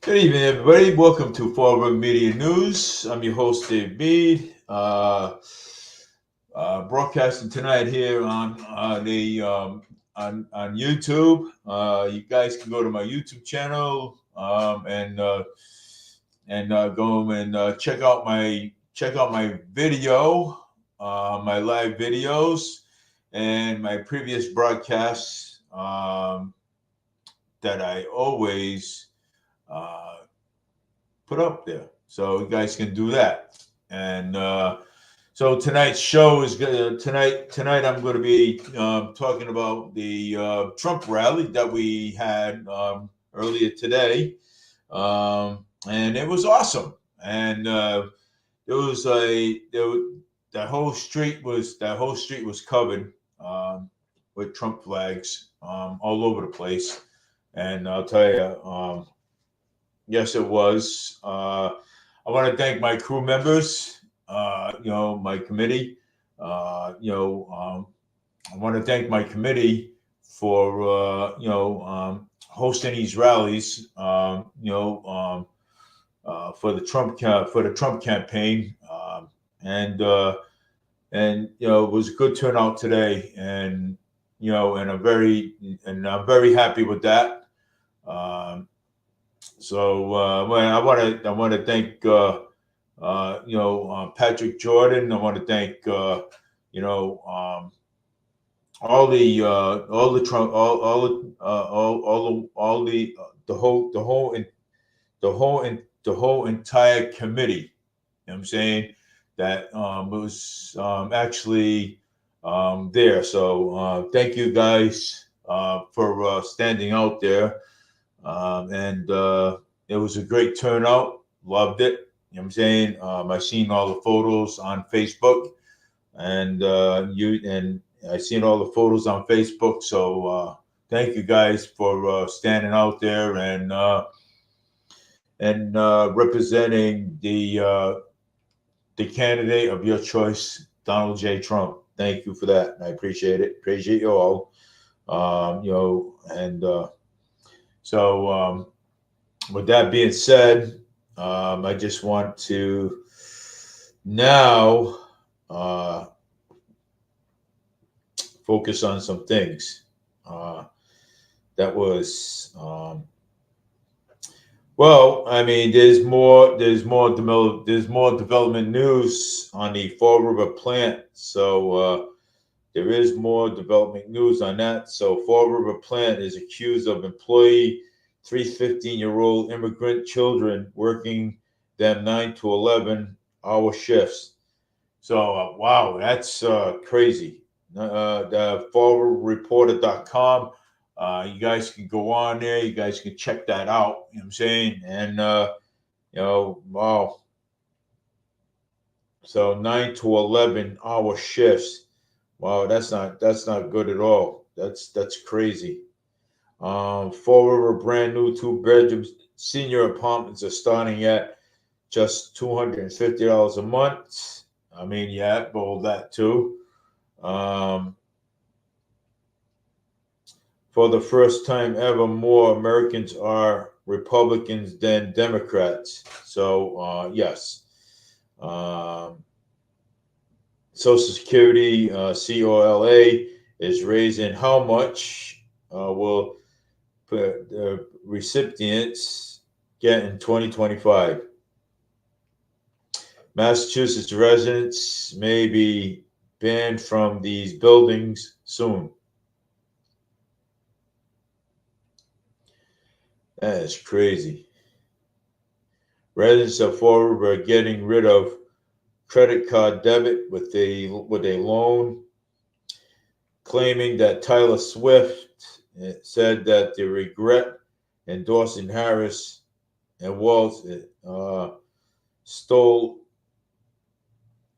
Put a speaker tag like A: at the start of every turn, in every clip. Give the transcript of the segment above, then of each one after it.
A: Good evening, everybody. Welcome to Forward Media News. I'm your host, Dave Mead. Broadcasting tonight here on the on YouTube. You guys can go to my YouTube channel and go and check out my video, my live videos, and my previous broadcasts that I always uh, put up there. So you guys can do that. And so tonight's show is tonight. Tonight I'm going to be talking about the Trump rally that we had earlier today, and it was awesome. And there was a there, that whole street was covered with Trump flags all over the place. And I'll tell you, yes, it was. I want to thank my crew members, my committee. I want to thank my committee for, hosting these rallies, for the Trump campaign. And it was a good turnout today. And I'm very happy with that. Um, well, I want to thank Patrick Jordan. I want to thank you know all the Trump all the whole entire committee. You know what I'm saying that was actually there. So thank you guys for standing out there. And It was a great turnout. Loved it. You know what I'm saying? I seen all the photos on Facebook, and I seen all the photos on Facebook. So thank you guys for standing out there and representing the candidate of your choice, Donald J. Trump. Thank you for that. I appreciate it. Appreciate you all. And so. With that being said, I just want to now focus on some things. That was well. I mean, there's more development news on the Fall River plant. So there is more development news on that. So Fall River plant is accused of employee three 15-year-old immigrant children working them 9 to 11-hour shifts. So, wow, that's crazy. The fallreporter.com. You guys can go on there. You guys can check that out. You know what I'm saying? And, wow. So 9 to 11-hour shifts. Wow, that's not good at all. That's crazy. Fall River brand new two-bedroom senior apartments are starting at just $250 a month. I mean, yeah, well, that too. Um, for the first time ever, more Americans are Republicans than Democrats. So, yes. Um, Social Security, COLA, is raising how much will the recipients get in 2025. Massachusetts residents may be banned from these buildings soon. That is crazy. Residents of Fall River are getting rid of credit card debit with a loan, claiming that Tyler Swift said that they regret endorsing Harris and Walz stole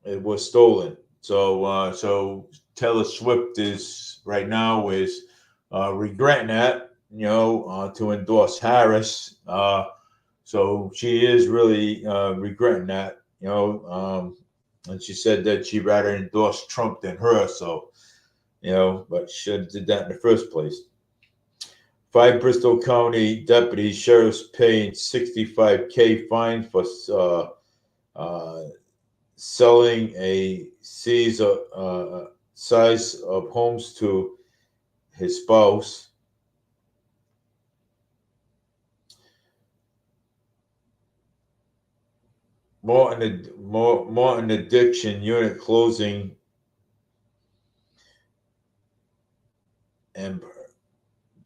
A: it was stolen. So Taylor Swift is right now is regretting that, to endorse Harris. So she is really regretting that, and she said that she'd rather endorse Trump than her. So, but she should have did that in the first place. 5 Bristol County deputies, sheriffs paying $65K fine for selling a size of homes to his spouse. Morton addiction unit closing, and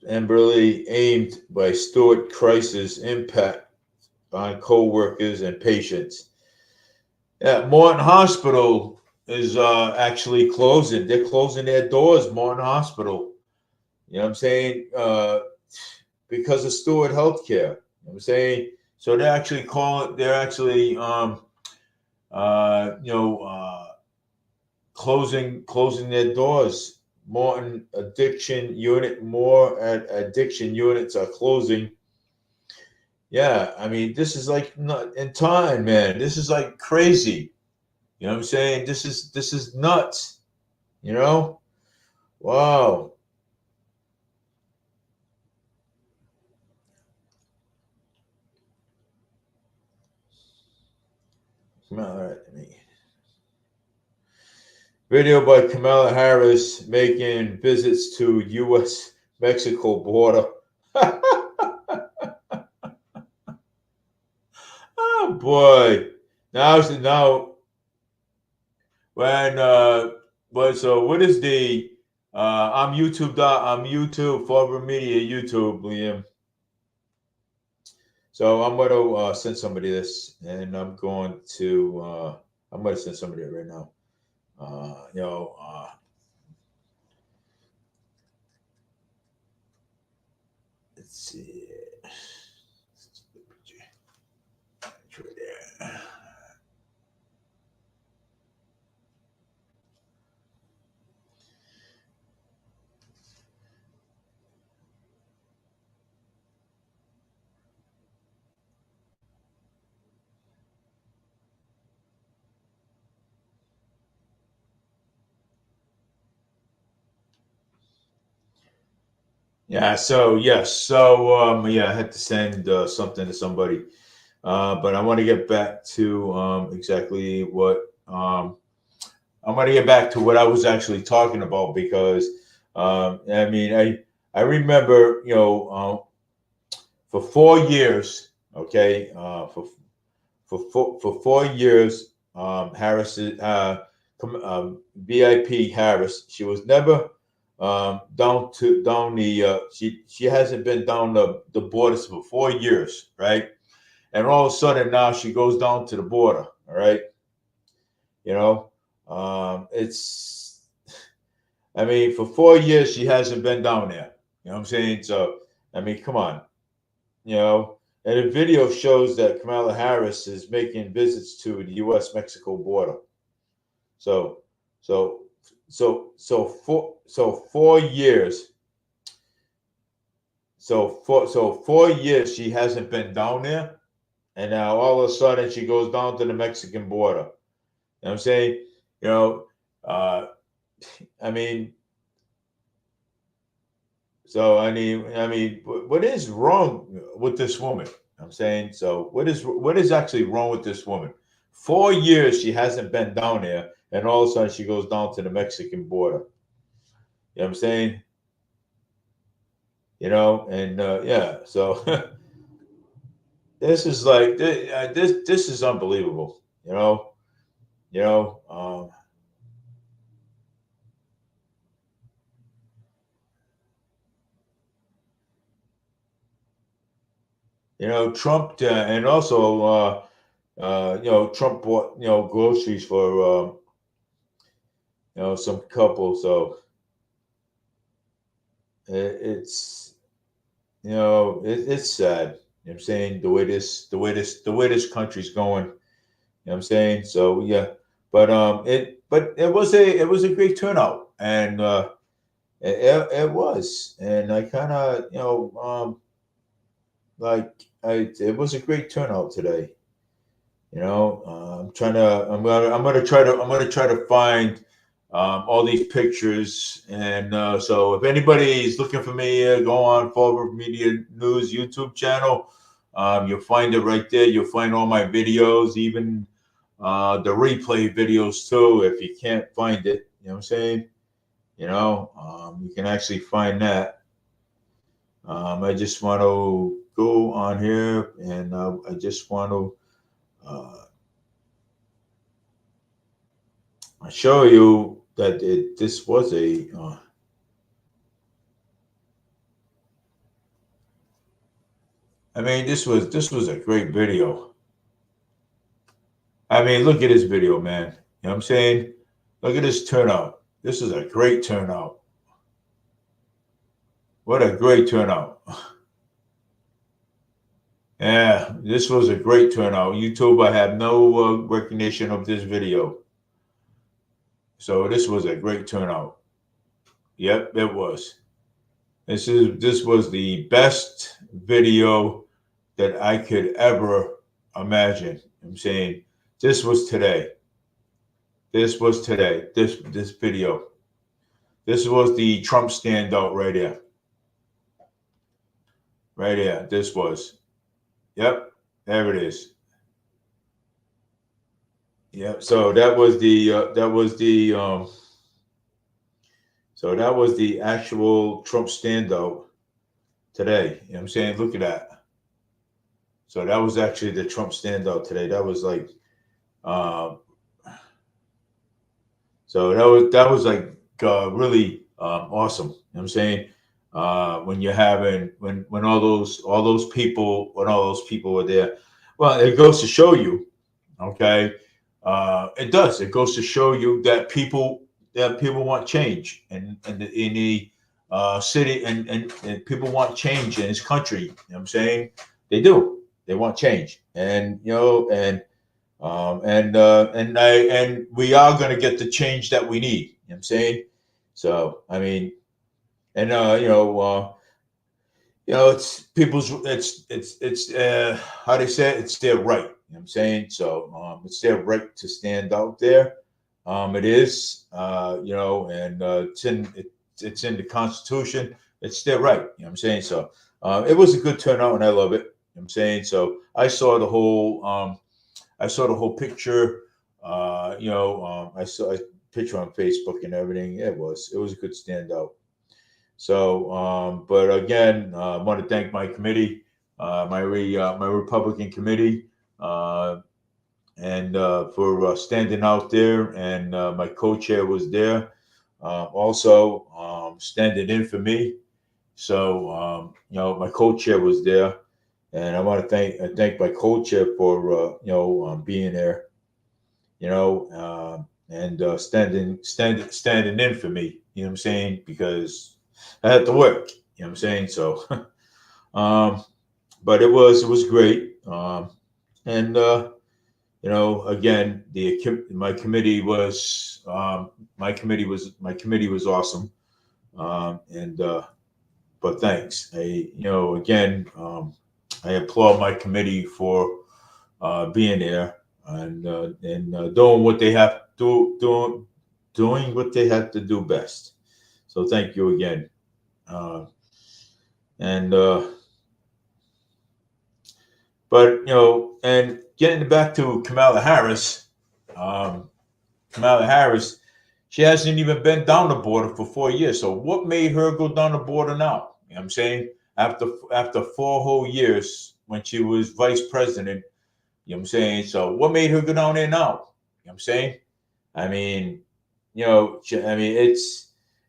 A: Amberly aimed by Stewart crisis impact on co-workers and patients. Yeah, Morton Hospital is actually closing. They're closing their doors, Morton Hospital. You know what I'm saying? Because of Stewart Healthcare. You know what I'm saying? So they're actually closing their doors. More addiction units are closing. Yeah, I mean, this is like not in time, man. This is like crazy. You know what I'm saying? This is nuts. You know? Wow. All right, video by Kamala Harris making visits to U.S. Mexico border. Oh boy! Now when but so what is the I'm YouTube Forward Media YouTube, Liam. So I'm gonna send somebody this, and I'm going to send somebody it right now. Let's see. It's right there. Yeah. So yes. So yeah, I had to send something to somebody, but I want to get back to exactly what I want to get back to what I was actually talking about because I mean I remember for 4 years, okay, for 4 years, Harris, VIP Harris, she was never down the she hasn't been down the borders for 4 years, right? And all of a sudden now she goes down to the border, all right? You know, it's I mean for 4 years she hasn't been down there. You know what I'm saying? So I mean, come on, you know. And the video shows that Kamala Harris is making visits to the U.S. Mexico border. So, so, so 4 years. So 4 years she hasn't been down there, and now all of a sudden she goes down to the Mexican border. You know what I'm saying? You know, uh, I mean, so I mean, what is wrong with this woman? I'm saying, so what is actually wrong with this woman? 4 years she hasn't been down there, and all of a sudden she goes down to the Mexican border. You know what I'm saying? You know, and yeah, so this is like this is unbelievable. You know, Trump and also Trump bought groceries for some couple. So it's it's sad. You know what I'm saying the way this country's going. You know what I'm saying? So yeah, but it was a great turnout, and it was, and I kind of like it was a great turnout today. I'm gonna try to find all these pictures. And so if anybody is looking for me, go on Forward Media News YouTube channel. You'll find it right there. You'll find all my videos, even the replay videos too. If you can't find it, you know what I'm saying? You can actually find that. I just want to go on here, and I just want to show you that this was a I mean, this was a great video. I mean, look at this video, man. You know what I'm saying? Look at this turnout. This is a great turnout. What a great turnout. Yeah, this was a great turnout. YouTube, I have no recognition of this video. So this was a great turnout. Yep, it was. This was the best video that I could ever imagine. I'm saying this was today. This was today. This video. This was the Trump standout right here. Right here. This was. Yep. There it is. Yep. So that was the actual Trump standout today. You know what I'm saying? Look at that. So that was actually the Trump standout today. That was like so that was like really awesome. You know what I'm saying? When you're having when all those people were there. Well, it goes to show you, okay? It does. It goes to show you that people want change in the city, and people want change in this country. You know what I'm saying? They do. They want change, and and we are going to get the change that we need. You know what I'm saying? So I mean, and it's people's, it's how they say it, it's their right. You know what I'm saying? So it's their right to stand out there. It is, and it's in the Constitution. It's their right. You know what I'm saying? So it was a good turnout, and I love it. You know what I'm saying? So I saw the whole picture. I saw a picture on Facebook and everything. It was a good standout. So, but again, I want to thank my committee, my Republican committee, and for standing out there. And my co-chair was there, also standing in for me. So, my co-chair was there, and I want to thank my co-chair for being there, and standing in for me. You know what I'm saying? Because I had to work. You know what I'm saying? So, but it was great. And again, my committee was awesome. But thanks. Again, I applaud my committee for being there and doing what they have doing what they have to do best. So thank you again. But and getting back to Kamala Harris, she hasn't even been down the border for 4 years. So what made her go down the border now? You know what I'm saying? After 4 whole years when she was vice president, you know what I'm saying? So what made her go down there now? You know what I'm saying? I mean,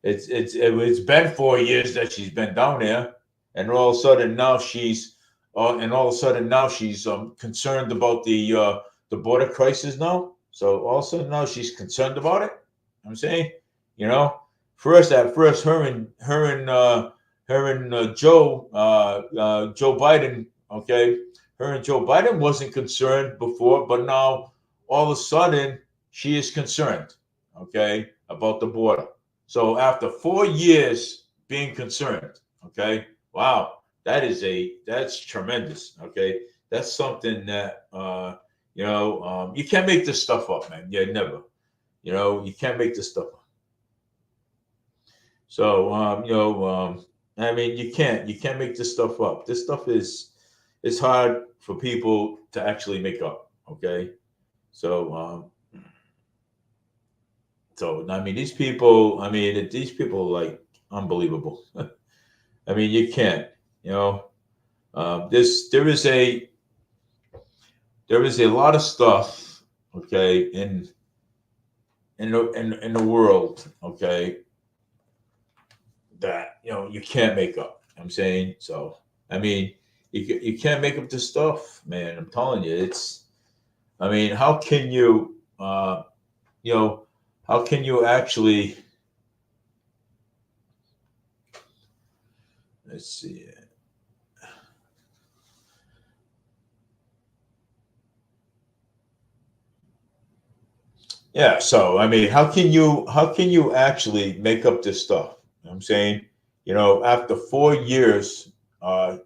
A: it's been 4 years that she's been down there, and all of a sudden now she's concerned about the border crisis now. So all of a sudden now she's concerned about it. I'm saying, first her and Joe Biden, okay, her and Joe Biden wasn't concerned before, but now all of a sudden she is concerned, okay, about the border. So after 4 years being concerned, okay, wow, that's tremendous, okay. That's something that you can't make this stuff up, man. Yeah, never. You can't make this stuff up. So I mean, you can't make this stuff up. This stuff is it's hard for people to actually make up. Okay, so I mean, these people. I mean, these people are like unbelievable. I mean, you can't. You know, this there is a lot of stuff. Okay, in the world. Okay, that you can't make up. I'm saying so. I mean, you can't make up this stuff, man. I'm telling you, it's. I mean, how can you, you know, how can you actually? Let's see. Yeah. So I mean, how can you actually make up this stuff? You know what I'm saying, after 4 years, uh,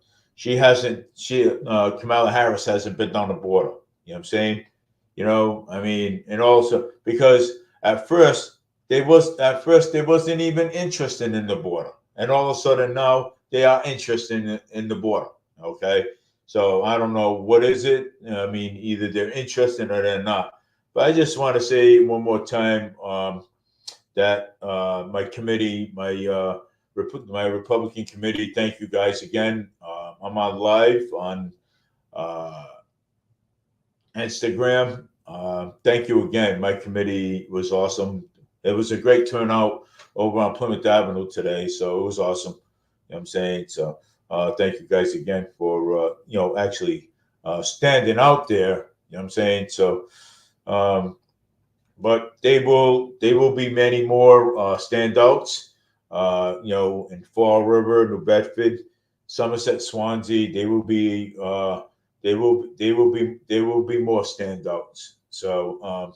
A: Kamala Harris hasn't been on the border. You know what I'm saying? I mean, and also because at first they wasn't even interested in the border, and all of a sudden now they are interested in the border. Okay, so I don't know what is it. I mean, either they're interested or they're not. But I just want to say one more time that my committee, my Republican committee, thank you guys again. I'm on live on uh, Instagram. Thank you again. My committee was awesome. It was a great turnout over on Plymouth Avenue today, so it was awesome. You know what I'm saying? So thank you guys again for actually standing out there. You know what I'm saying? So um, but they will be many more standouts. In Fall River, New Bedford, Somerset, Swansea, they will be more standouts. So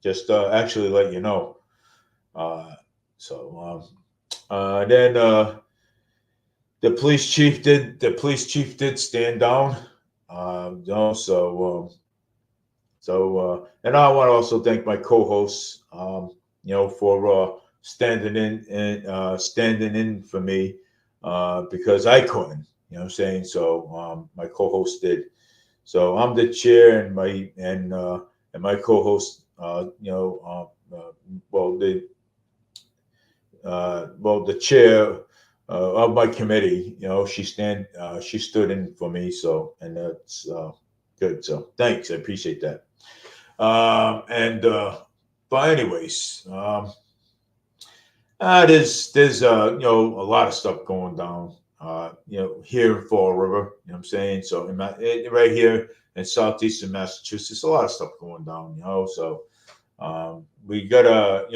A: just actually let you know. Uh, so then the police chief did stand down. And I want to also thank my co-hosts, for standing in for me because I couldn't. You know what I'm saying? So my co-host did. So I'm the chair, and my co-host, the chair of my committee. She stood in for me. So and that's good. So thanks, I appreciate that. And but anyways, there's a lot of stuff going down. Here in Fall River. You know what I'm saying? So right here in southeastern Massachusetts, a lot of stuff going down. So we gotta,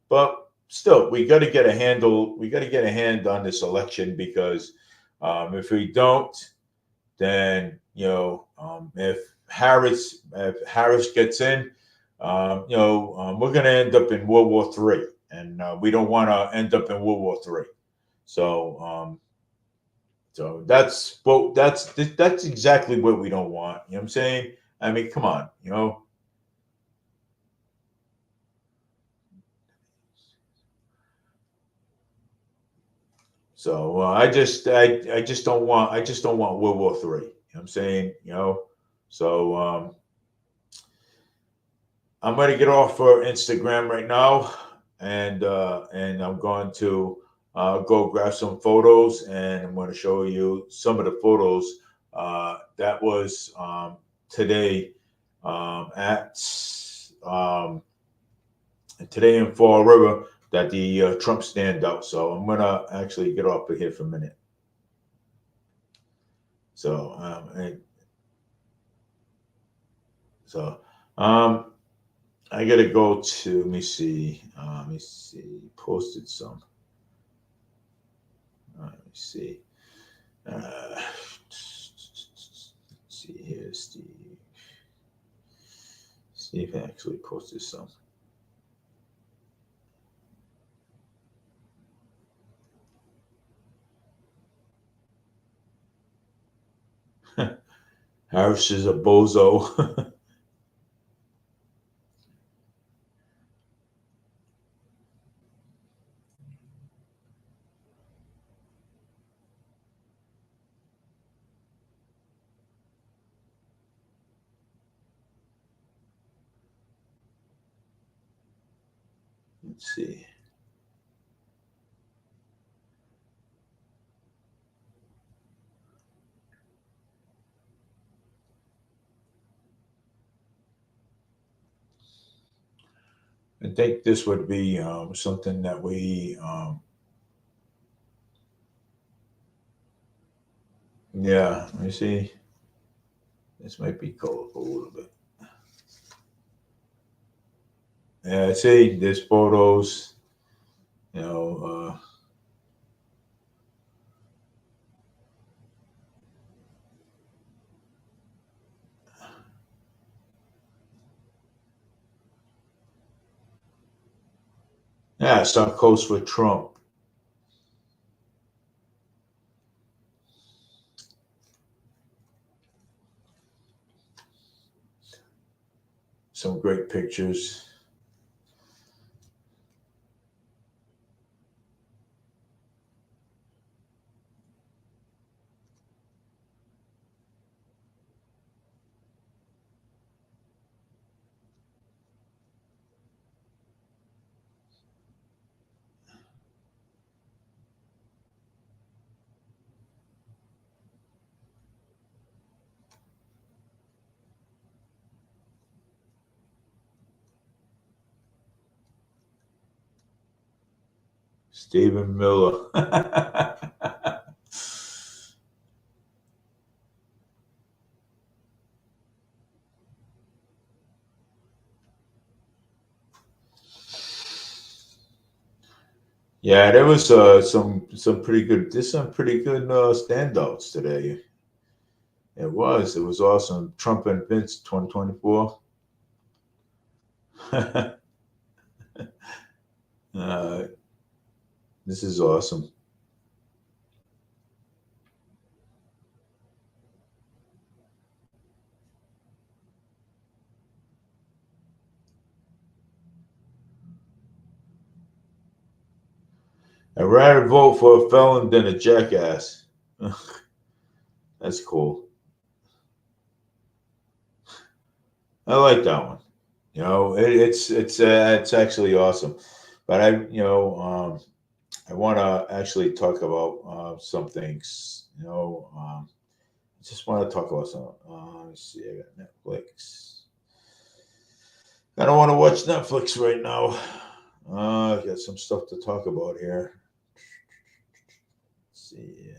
A: but still, we gotta get a handle. We gotta get a hand on this election because if we don't, then if Harris gets in, we're going to end up in World War III, and we don't want to end up in World War III. So that's exactly what we don't want. You know what I'm saying? I mean, come on. So I just don't want World War III. You know what I'm saying? So I'm going to get off for Instagram right now, and I'm going to go grab some photos, and I'm going to show you some of the photos that was today at um, today in Fall River that the Trump stand out. So I'm going to actually get off of here for a minute. So so um, I gotta go to. Let me see. Let me see. Posted some. Let me see. Let's see here, Steve. Steve actually posted some. Harris is a bozo. Let's see. I think this would be something that we, yeah, let me see. This might be colorful a little bit. Yeah, see, there's photos, you know, yeah, South Coast with Trump. Some great pictures. Stephen Miller. Yeah, there was some pretty good. There's some pretty good standouts today. It was awesome. Trump and Vince 2024. uh, this is awesome. I'd rather vote for a felon than a jackass. That's cool. I like that one. You know, it's actually awesome. But I want to actually talk about some things. I just want to talk about some. Let's see, I got Netflix. I don't want to watch Netflix right now. I got some stuff to talk about here. Let's see.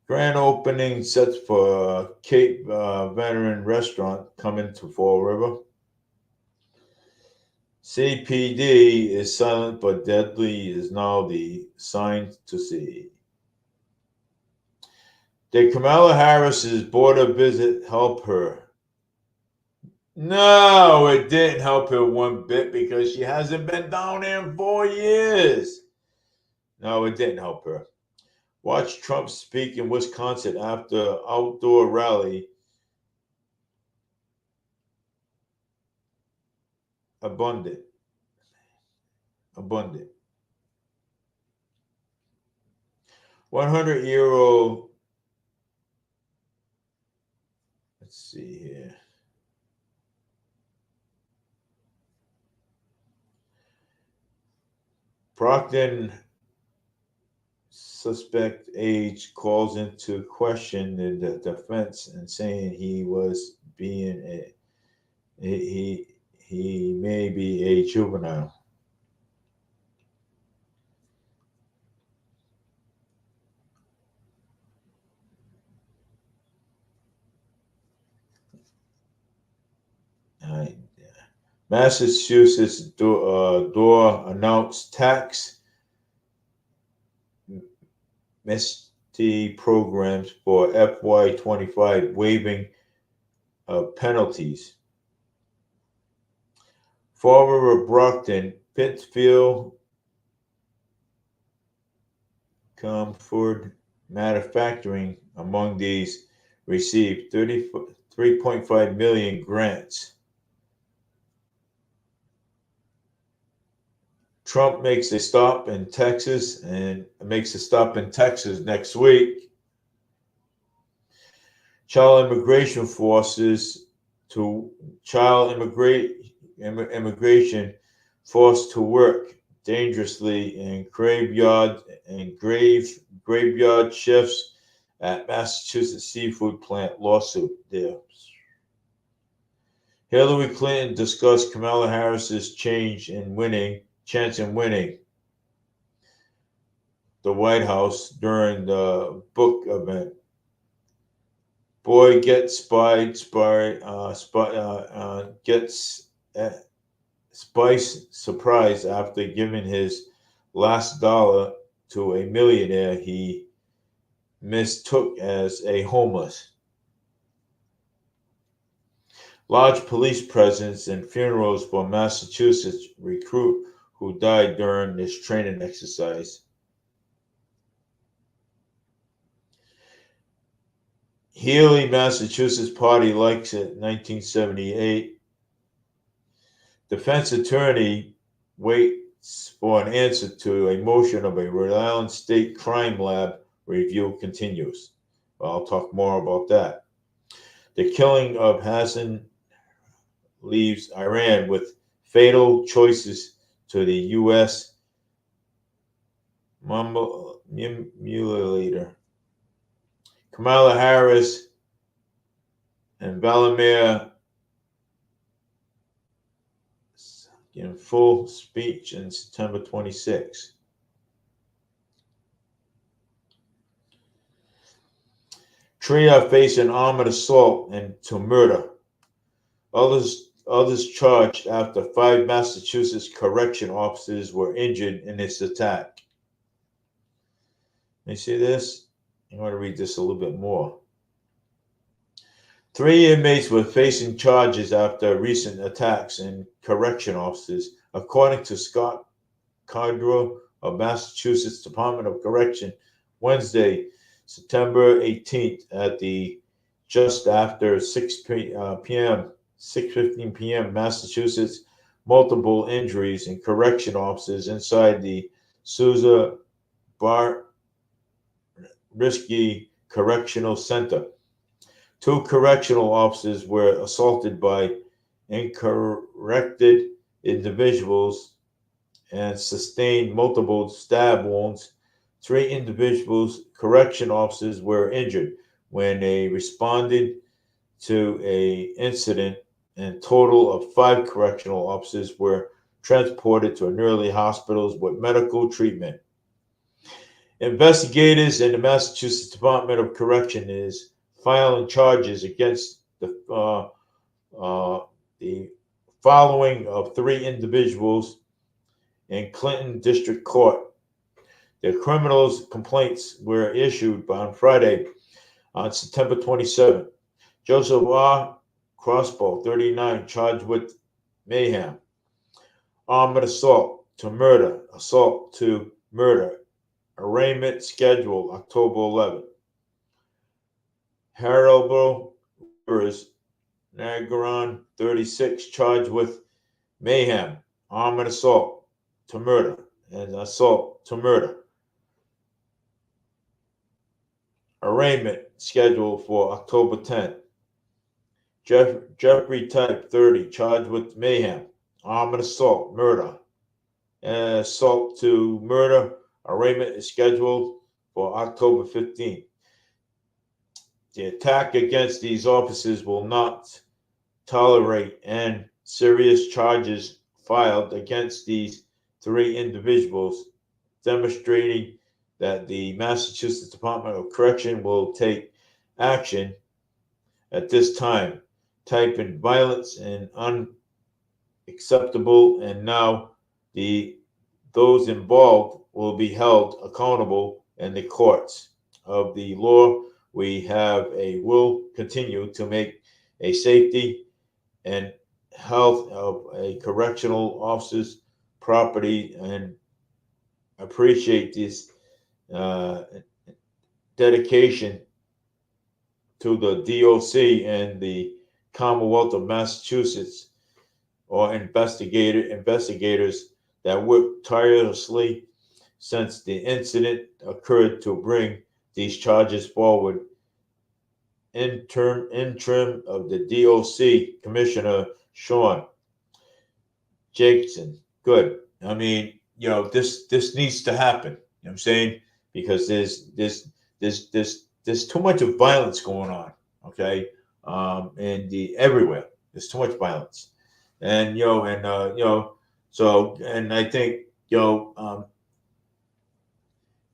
A: Grand opening sets for Cape Veteran Restaurant coming to Fall River. CPD is silent but deadly is now the sign to see. Did Kamala Harris's border visit help her? No, it didn't help her one bit because she hasn't been down there in 4 years. No, it didn't help her. Watch Trump speak in Wisconsin after outdoor rally. Abundant. Abundant. 100-year-old. Let's see here. Procton suspect age calls into question the defense and saying he was being he may be a juvenile. Massachusetts door announced tax amnesty programs for FY25, waiving penalties. Fall River, Brockton, Pittsfield, Comfort Manufacturing among these received 33.5 million grants. Trump makes a stop in Texas next week. Child immigration forces to child immigration forced to work dangerously in graveyard shifts at Massachusetts seafood plant lawsuit there. Hillary Clinton discussed Kamala Harris's chance in winning the White House during the book event. Boy gets spice surprise after giving his last dollar to a millionaire he mistook as a homeless. Large police presence and funerals for Massachusetts recruit who died during this training exercise. Healy, Massachusetts party likes it, 1978. Defense attorney waits for an answer to a motion of a Rhode Island State Crime Lab review continues. Well, I'll talk more about that. The killing of Hassan leaves Iran with fatal choices to the U.S. Leader. Kamala Harris and Vladimir in full speech on September 26. Tria faced an armed assault and to murder. Others charged after 5 Massachusetts correction officers were injured in this attack. You see this? I want to read this a little bit more. 3 inmates were facing charges after recent attacks in correction officers, according to Scott Cardro of Massachusetts Department of Correction, Wednesday, September 18th at the just after 6:15 p.m. Massachusetts, multiple injuries in correction officers inside the Sousa Bar Risky Correctional Center. 2 correctional officers were assaulted by incorrected individuals and sustained multiple stab wounds. 3 correction officers were injured when they responded to an incident, and total of 5 correctional officers were transported to nearby hospitals with medical treatment. Investigators in the Massachusetts Department of Correction is filing charges against the following of 3 individuals in Clinton District Court. The criminals' complaints were issued on Friday on September 27. Joseph R. Crossbow, 39, charged with mayhem, armed assault to murder, assault to murder, arraignment scheduled October 11. Harold Rivers Nagaran, 36, charged with mayhem, armed assault to murder, and assault to murder. Arraignment scheduled for October 10th. Jeffrey Type, 30, charged with mayhem, armed assault, murder, and assault to murder. Arraignment is scheduled for October 15th. The attack against these officers will not tolerate, and serious charges filed against these 3 individuals, demonstrating that the Massachusetts Department of Correction will take action at this time. Type in violence and unacceptable, and now those involved will be held accountable in the courts of the law. We will continue to make a safety and health of a correctional officer's property, and appreciate this dedication to the DOC and the Commonwealth of Massachusetts, or investigators that worked tirelessly since the incident occurred to bring these charges forward. Interim of the DOC Commissioner Sean Jackson Good. I mean, this needs to happen. You know what I'm saying? Because there's too much of violence going on. Okay, and the everywhere there's too much violence, and so and I think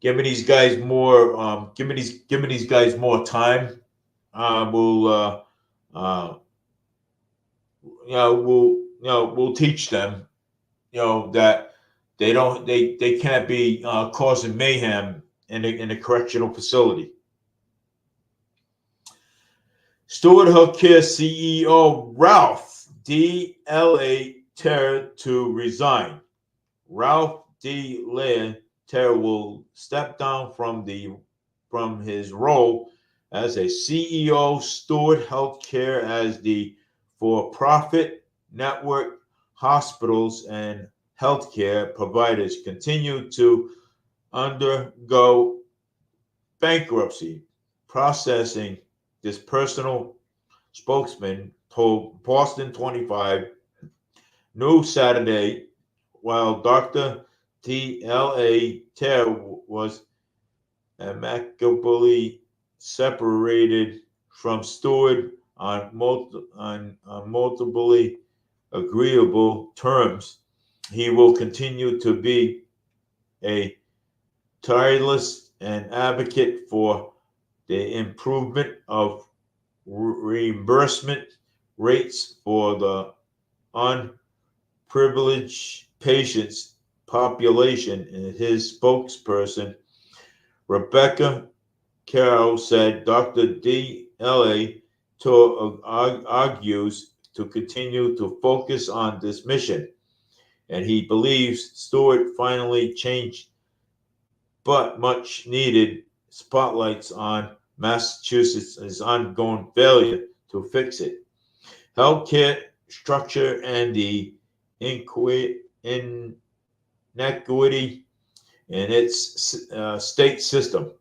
A: giving these guys more giving these guys more time will uh, will teach them that they can't be causing mayhem in a correctional facility. Steward Healthcare CEO Ralph D. L.A. Terra to resign. Ralph D. Terra will step down from his role as a CEO. Steward Healthcare as the for-profit network hospitals and healthcare providers continue to undergo bankruptcy processing. This personal spokesman told Boston 25 News Saturday, while Dr. T.L.A. Terra was amicably separated from Stewart on multiply agreeable terms. He will continue to be a tireless and advocate for the improvement of reimbursement rates for the unprivileged patients population. And his spokesperson, Rebecca Carroll, said Dr. D.L.A. argues to continue to focus on this mission, and he believes Stewart finally changed but much needed spotlights on Massachusetts' ongoing failure to fix it. Healthcare structure and the inequity in its state system.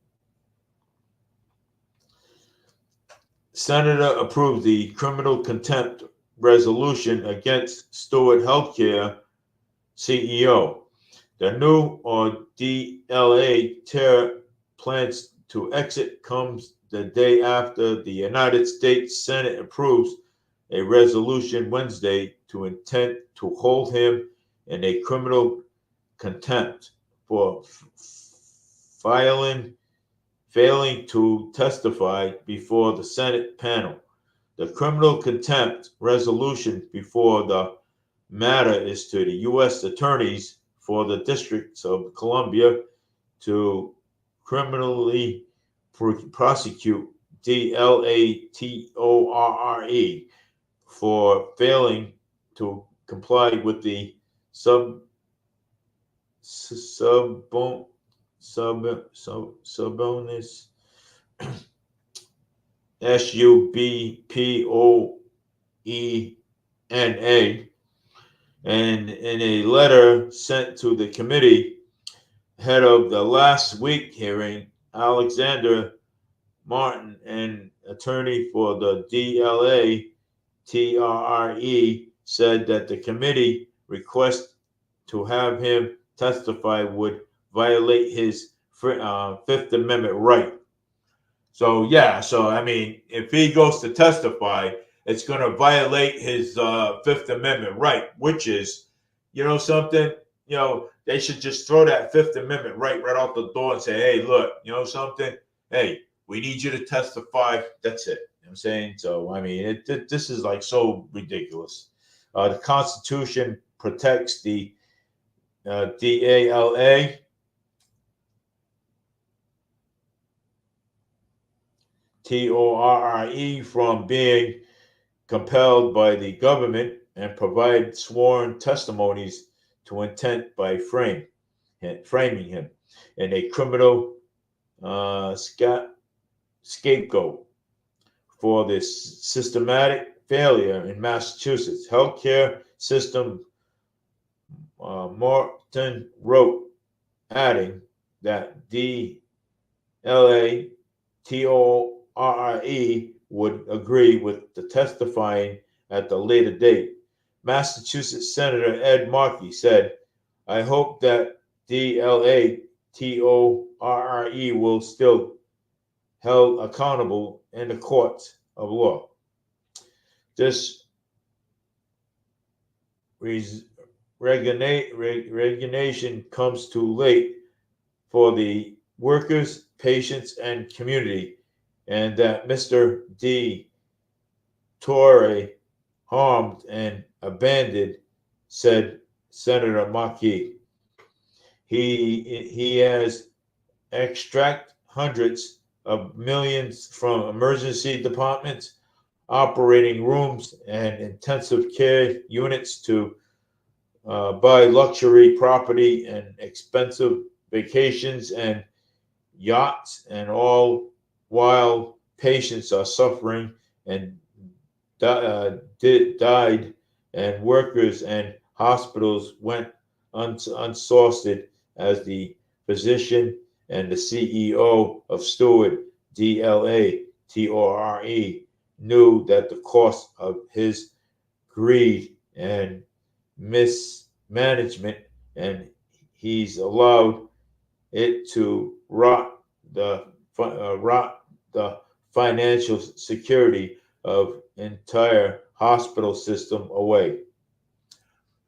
A: Senator approved the criminal contempt resolution against Stewart Healthcare CEO. The new or DLA Terra plans to exit comes the day after the United States Senate approves a resolution Wednesday to intent to hold him in a criminal contempt for failing to testify before the Senate panel. The criminal contempt resolution before the matter is to the U.S. attorneys for the District of Columbia to criminally prosecute DLATORRE for failing to comply with the subonus SUBPOENA, and in a letter sent to the committee ahead of the last week hearing, Alexander Martin, an attorney for the DLATRRE, said that the committee request to have him testify would violate his Fifth Amendment right. So I mean, if he goes to testify, it's going to violate his Fifth Amendment right, which is, something, they should just throw that Fifth Amendment right out the door and say, hey, look, something, hey, we need you to testify. That's it. You know what I'm saying? So, I mean, this is like so ridiculous. The Constitution protects the DALA TORRE from being compelled by the government and provide sworn testimonies to intent by framing him in a criminal scapegoat for this systematic failure in Massachusetts healthcare system. Martin wrote, adding that DLATORRE would agree with the testifying at the later date. Massachusetts Senator Ed Markey said, I hope that DLATORRE will still held accountable in the courts of law. This resignation comes too late for the workers, patients, and community, and that Mr. D. Torre harmed and abandoned, said Senator Markey. He has extracted hundreds of millions from emergency departments, operating rooms, and intensive care units to buy luxury property and expensive vacations and yachts, and all while patients are suffering and died, and workers and hospitals went unsourced, as the physician and the CEO of Stewart, DLATORRE, knew that the cost of his greed and mismanagement, and he's allowed it to rot the financial security of entire hospital system away.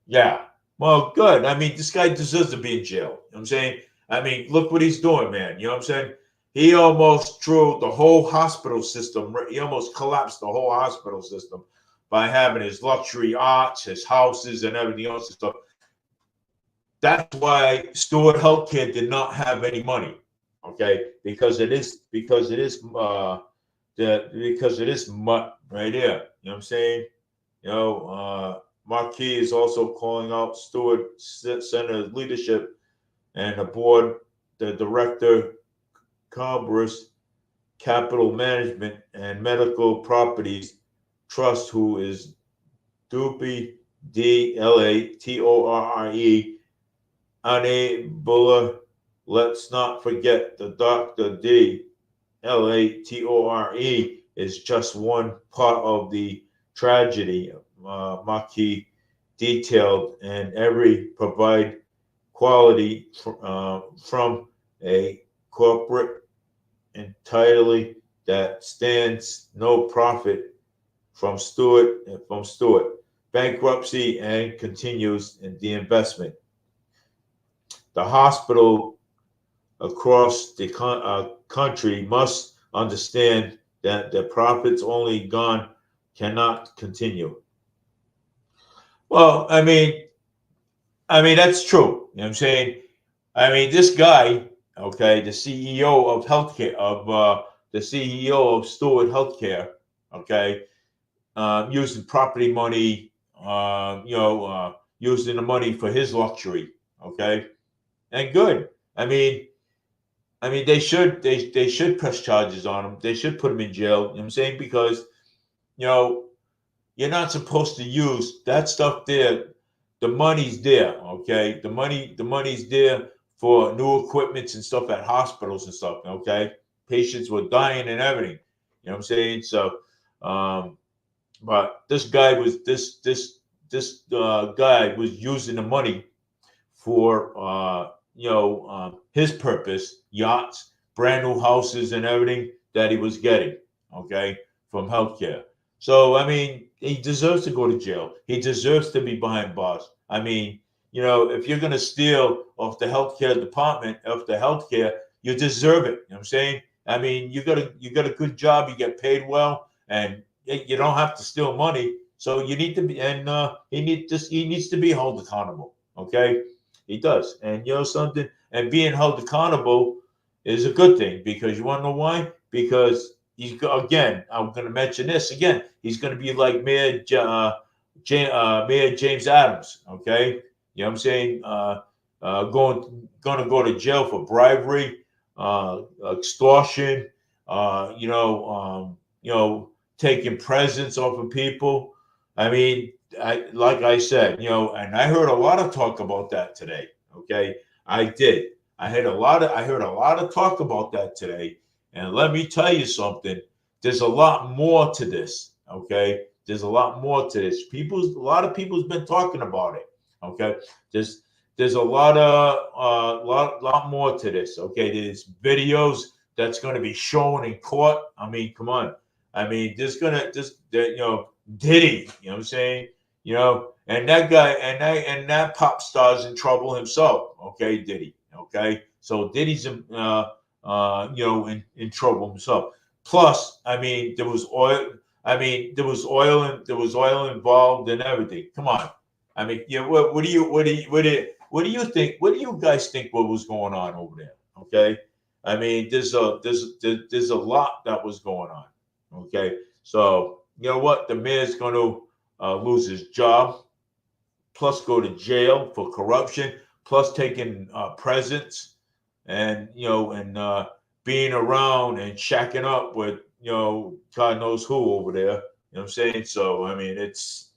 A: Yeah, well, good. I mean, this guy deserves to be in jail. You know what I'm saying? I mean, look what he's doing, man. You know what I'm saying? He almost threw the whole hospital system. He almost collapsed the whole hospital system by having his luxury yachts, his houses, and everything else and stuff. That's why Stewart Healthcare did not have any money, okay? Because it is mutt right here. You know what I'm saying? You know, Markey is also calling out Stewart Center's leadership and the board, the director, Cabris Capital Management and Medical Properties Trust, who is Dupe, DLATORRE, unable. Let's not forget the Dr. DLATORE is just one part of the tragedy. Markey detailed, and every provide quality from a corporate entirely that stands no profit from Stewart bankruptcy and continues in the investment. The hospital across the country must understand that the profits only gone cannot continue. Well, I mean that's true. You know what I'm saying? I mean, this guy, okay, the CEO of healthcare the CEO of Stewart Healthcare, okay, using property money, using the money for his luxury, okay, and good. I mean, they should press charges on him. They should put him in jail. You know what I'm saying? Because you're not supposed to use that stuff there. The money's there, okay? The money's there for new equipments and stuff at hospitals and stuff, okay? Patients were dying and everything. You know what I'm saying? So, but this guy was guy was using the money for his purpose, yachts, brand new houses, and everything that he was getting, okay, from healthcare. So I mean, he deserves to go to jail. He deserves to be behind bars. I mean, if you're gonna steal off the healthcare department, of the healthcare, you deserve it. You know what I'm saying? I mean, you got a good job, you get paid well, and you don't have to steal money. So you need to be, and he needs to be held accountable. Okay, he does, and something, and being held accountable is a good thing, because you want to know why? Because again, I'm going to mention this again. He's going to be like Mayor James Adams. Okay, you know what I'm saying? Going to go to jail for bribery, extortion. Taking presents off of people. I mean, like I said, and I heard a lot of talk about that today. Okay, I did. I heard a lot of talk about that today. And let me tell you something. There's a lot more to this. Okay, there's a lot more to this. A lot of people's been talking about it. Okay, there's a lot more to this. Okay, there's videos that's going to be shown in court. I mean, come on. I mean, Diddy. You know what I'm saying? And that guy and that pop star's in trouble himself. Okay, Diddy. Okay, so Diddy's in trouble himself. Plus, I mean, there was oil. I mean, there was oil involved and everything. Come on. I mean, what do you think? What do you guys think what was going on over there? Okay. I mean, there's a lot that was going on. Okay. So you know what? The mayor's going to lose his job, plus go to jail for corruption, plus taking presents, and being around and shacking up with God knows who over there. You know what I'm saying? So I mean, it's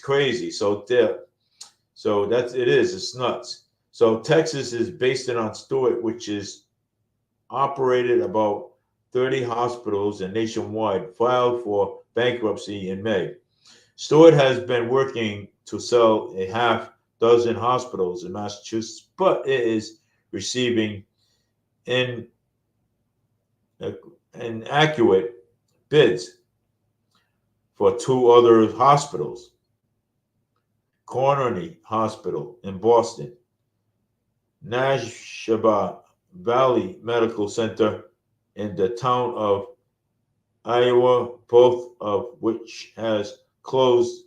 A: crazy. So it's nuts. So Texas is based it on Stewart, which is operated about 30 hospitals and nationwide, filed for bankruptcy in May. Stewart has been working to sell a half dozen hospitals in Massachusetts, but it is receiving inaccurate bids for two other hospitals. Coronary Hospital in Boston, Nashaba Valley Medical Center in the town of Iowa, both of which has closed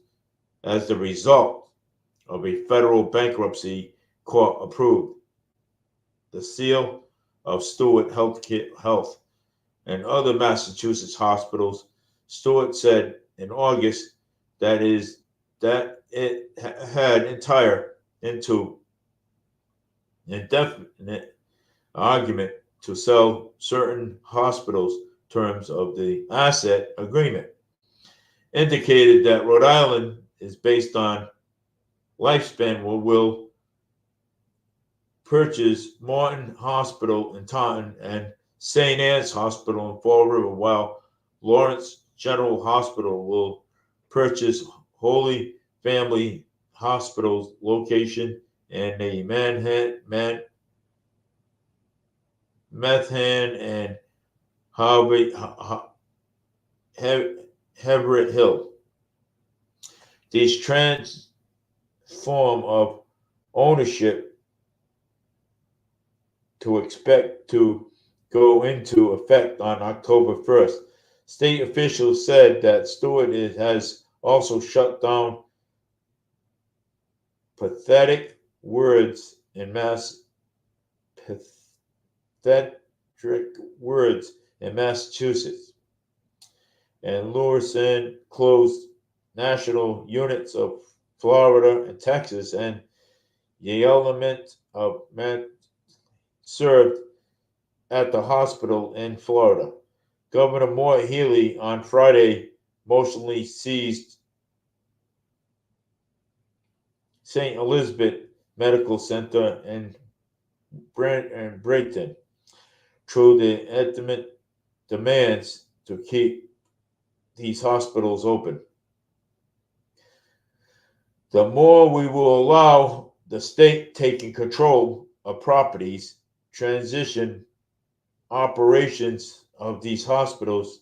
A: as the result of a federal bankruptcy court approved. The seal of Stewart Health and other Massachusetts hospitals. Stewart said in August that it had entered into indefinite argument to sell certain hospitals terms of the asset agreement, indicated that Rhode Island is based on lifespan will purchase Martin Hospital in Taunton and St. Anne's Hospital in Fall River, while Lawrence General Hospital will purchase Holy Family Hospital's location in the Manhattan and Everett Hill. These transform of ownership to expect to go into effect on October 1st. State officials said that Stewart has also shut down pathetic words in Massachusetts, and Lewison closed national units of Florida and Texas, and the element of men served at the hospital in Florida. Governor Moore Healey on Friday motionally seized St. Elizabeth Medical Center in Brighton through the ultimate demands to keep these hospitals open. The more we will allow the state taking control of properties, transition operations of these hospitals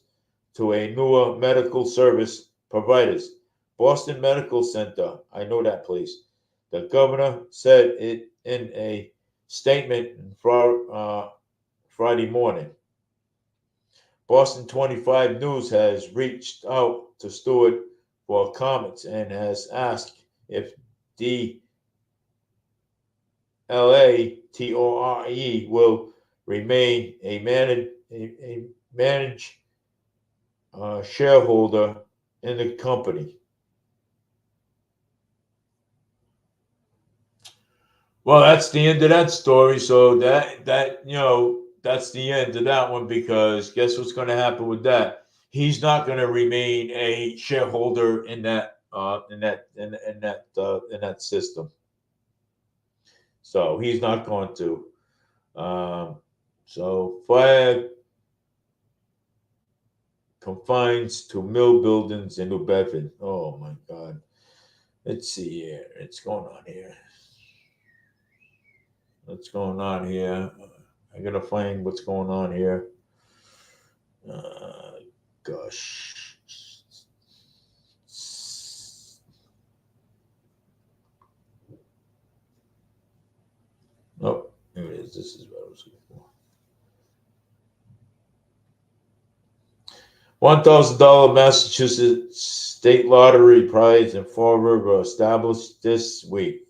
A: to a newer medical service providers. Boston Medical Center, I know that place. The governor said it in a statement Friday morning. Boston 25 News has reached out to Stewart for comments and has asked if the LATORE will remain a managed shareholder in the company. Well, that's the end of that story. So that's the end of that one, because guess what's going to happen with that? He's not going to remain a shareholder in that system. So he's not going to. So confines to mill buildings in New Bedford. Oh my God. Let's see here. What's going on here? What's going on here? I gotta find what's going on here. Gosh. Oh, here it is. This is what I was looking for. $1,000 Massachusetts State Lottery prize in Fall River established this week.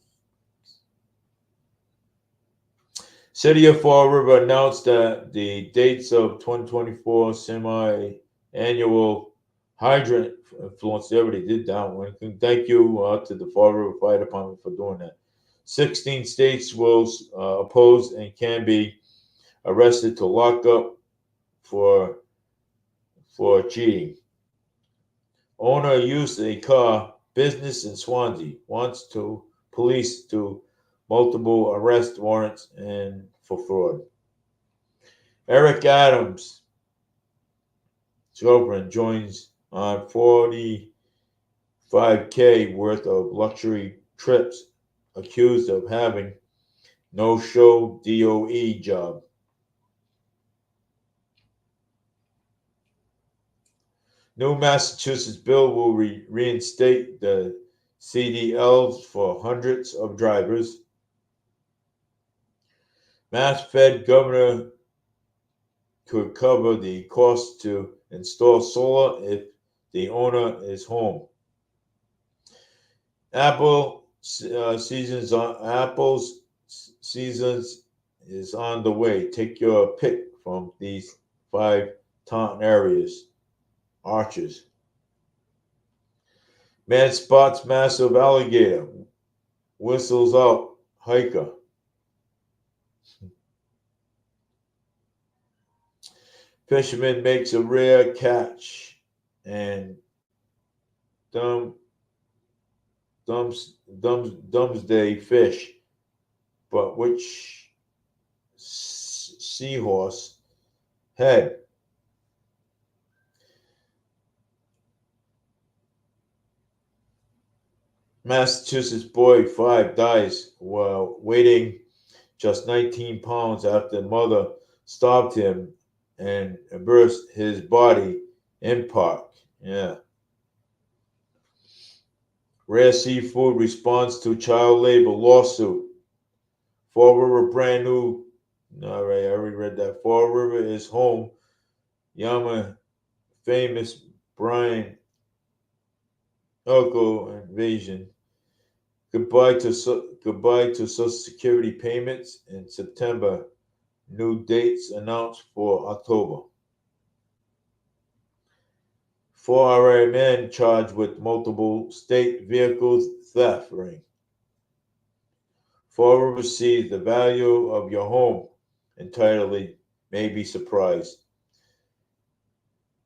A: City of Fall River announced that the dates of 2024 semi-annual hydrant influence. They already did that one. Thank you to the Fall River Fire Department for doing that. 16 states will oppose and can be arrested to lock up for cheating. Owner used a car business in Swansea wants to police to multiple arrest warrants and for fraud. Eric Adams' girlfriend joins on 45K worth of luxury trips, accused of having no-show DOE job. New Massachusetts bill will reinstate the CDLs for hundreds of drivers. Mass Fed governor could cover the cost to install solar if the owner is home. Apple's seasons is on the way. Take your pick from these 5 Taunton areas. Arches. Man spots massive alligator. Whistles out hiker. Fisherman makes a rare catch and Domesday fish, but which seahorse head? Massachusetts boy 5 dies while weighing just 19 pounds after mother stopped him and burst his body in park. Yeah. Rare seafood responds to child labor lawsuit. Fall River brand new. All right, I already read that. Fall River is home. Yama famous Brian Elko invasion. Goodbye to Social Security payments in September. New dates announced for October. 4 RA men charged with multiple state vehicles theft ring. Fall River sees the value of your home entirely may be surprised.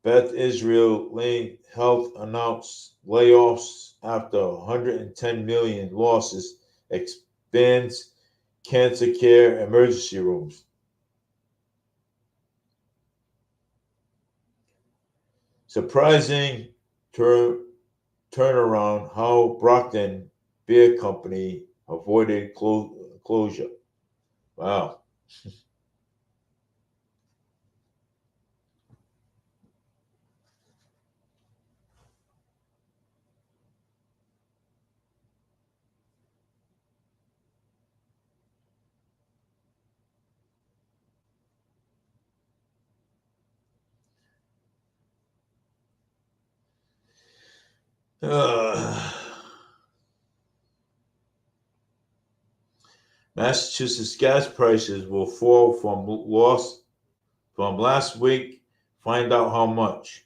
A: Beth Israel Lane Health announced layoffs after 110 million losses, expands cancer care emergency rooms. Surprising turnaround how Brockton Beer Company avoided closure. Wow. Massachusetts gas prices will fall from last week. Find out how much.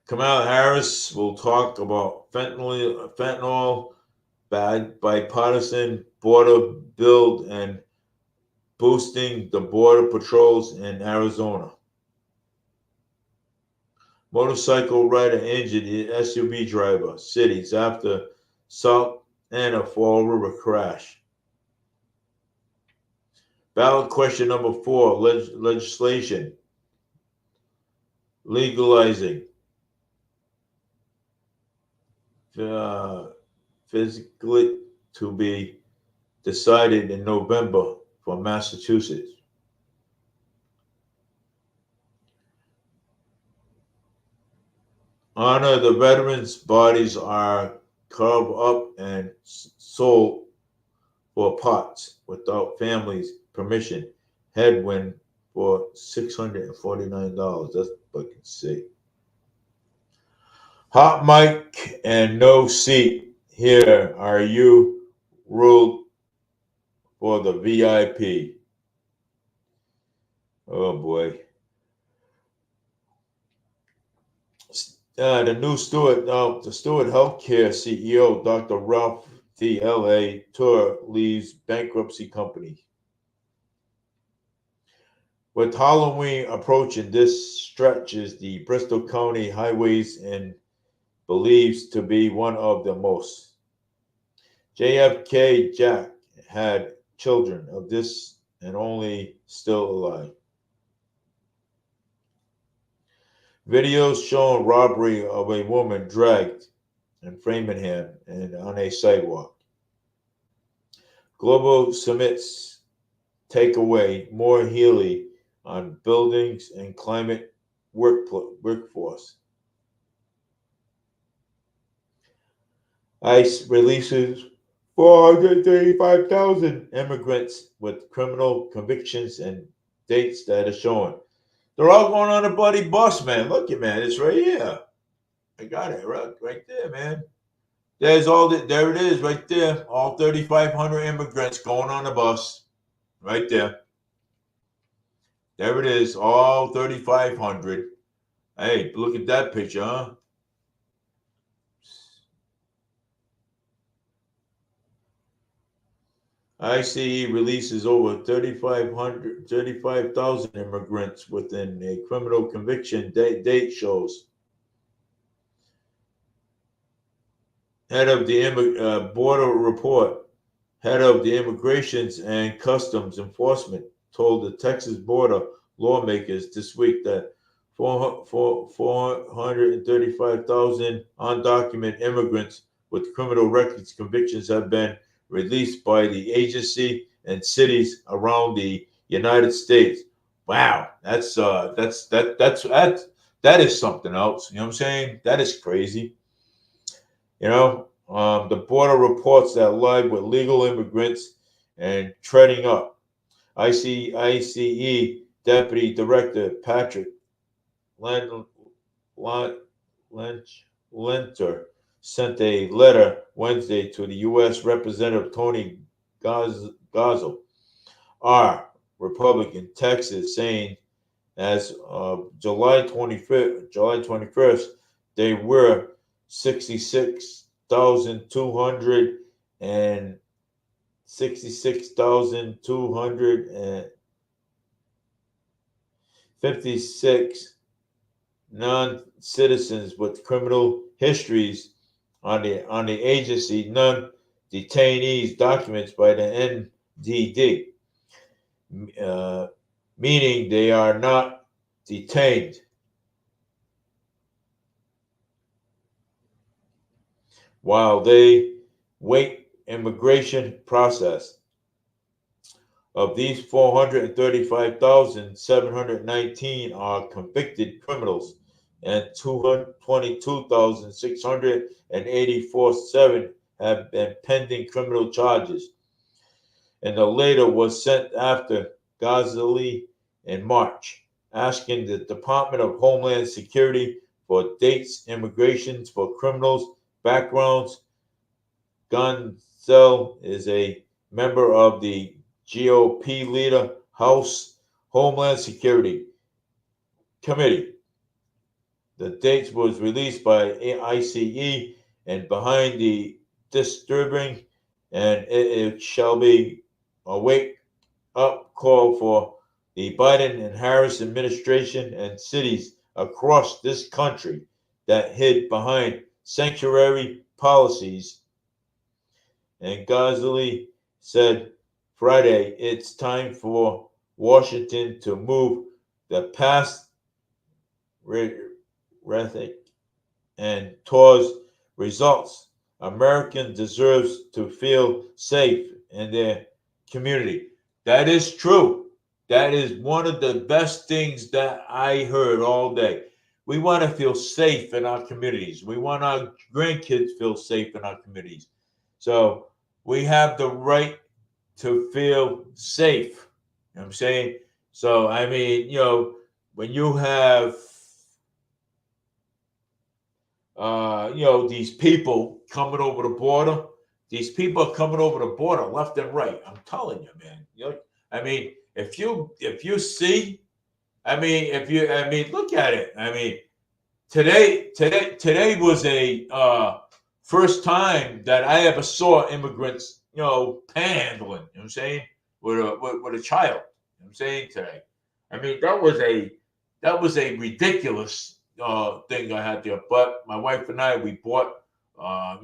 A: Kamala Harris will talk about fentanyl, bipartisan border build, and boosting the border patrols in Arizona. Motorcycle rider injured SUV driver cities after South Anna Fall River crash. Ballot question number 4, legislation legalizing physically to be decided in November for Massachusetts. Honor the veterans' bodies are carved up and sold for pots without families' permission. Headwind for $649. That's fucking sick. Hot mic and no seat. Here are you ruled for the VIP. Oh boy. The Stewart Healthcare CEO, Dr. Ralph D. L.A. Tour, leaves bankruptcy company. With Halloween approaching, this stretches the Bristol County highways and believes to be one of the most. JFK Jack had children of this and only still alive. Videos showing robbery of a woman dragged in Framingham and on a sidewalk. Global Summits take away more Healy on buildings and climate workforce. ICE releases 435,000 immigrants with criminal convictions and dates that are showing. They're all going on a bloody bus, man. Look at man, it's right here. I got it right there, man. There it is, right there. All 3,500 immigrants going on a bus, right there. There it is, all 3,500. Hey, look at that picture, huh? ICE releases over 35,000 immigrants within a criminal conviction date shows. Head of the border report, head of the Immigrations and Customs Enforcement told the Texas border lawmakers this week that 435,000 undocumented immigrants with criminal records convictions have been released by the agency and cities around the United States. Wow, that is something else. You know what I'm saying? That is crazy. The border reports that live with legal immigrants and treading up. ICE Deputy Director Patrick Lenter sent a letter Wednesday to the U.S. Representative Tony Gazzle, R. Republican, Texas, saying as of July 21st, they were 66,256 non-citizens with criminal histories on the agency non-detainees documents by the NDD, meaning they are not detained. While they wait immigration process. Of these 435,719 are convicted criminals, and 222,684 have been pending criminal charges. And the letter was sent after Ghazali in March, asking the Department of Homeland Security for dates, immigrations for criminals, backgrounds. Gonzalez is a member of the GOP leader House Homeland Security Committee. The dates was released by ICE and behind the disturbing, and it shall be a wake-up call for the Biden and Harris administration and cities across this country that hid behind sanctuary policies. And Ghazali said Friday, it's time for Washington to move the past rhetoric and towards results. American deserves to feel safe in their community. That is true. That is one of the best things that I heard all day. We want to feel safe in our communities. We want our grandkids to feel safe in our communities. So we have the right to feel safe. You know what I'm saying? So, I mean, when you have these people coming over the border. These people are coming over the border left and right. I'm telling you, man. I mean, if you see, look at it. I mean, today was a first time that I ever saw immigrants, panhandling. You know what I'm saying? With a child. You know what I'm saying today. I mean, that was a ridiculous thing I had there. But my wife and I, we bought, a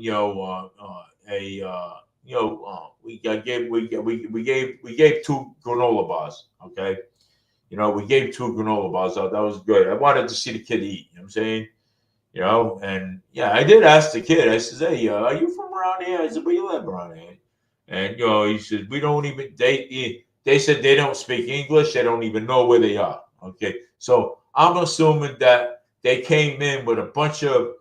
A: we gave two granola bars. Okay, we gave two granola bars out. That was good. I wanted to see the kid eat. You know what I'm saying? And yeah, I did ask the kid. I said, "Hey, are you from around here?" I said, "Where you live around here?" And he said, "We don't even." They said they don't speak English. They don't even know where they are. Okay, so I'm assuming that they came in with a bunch of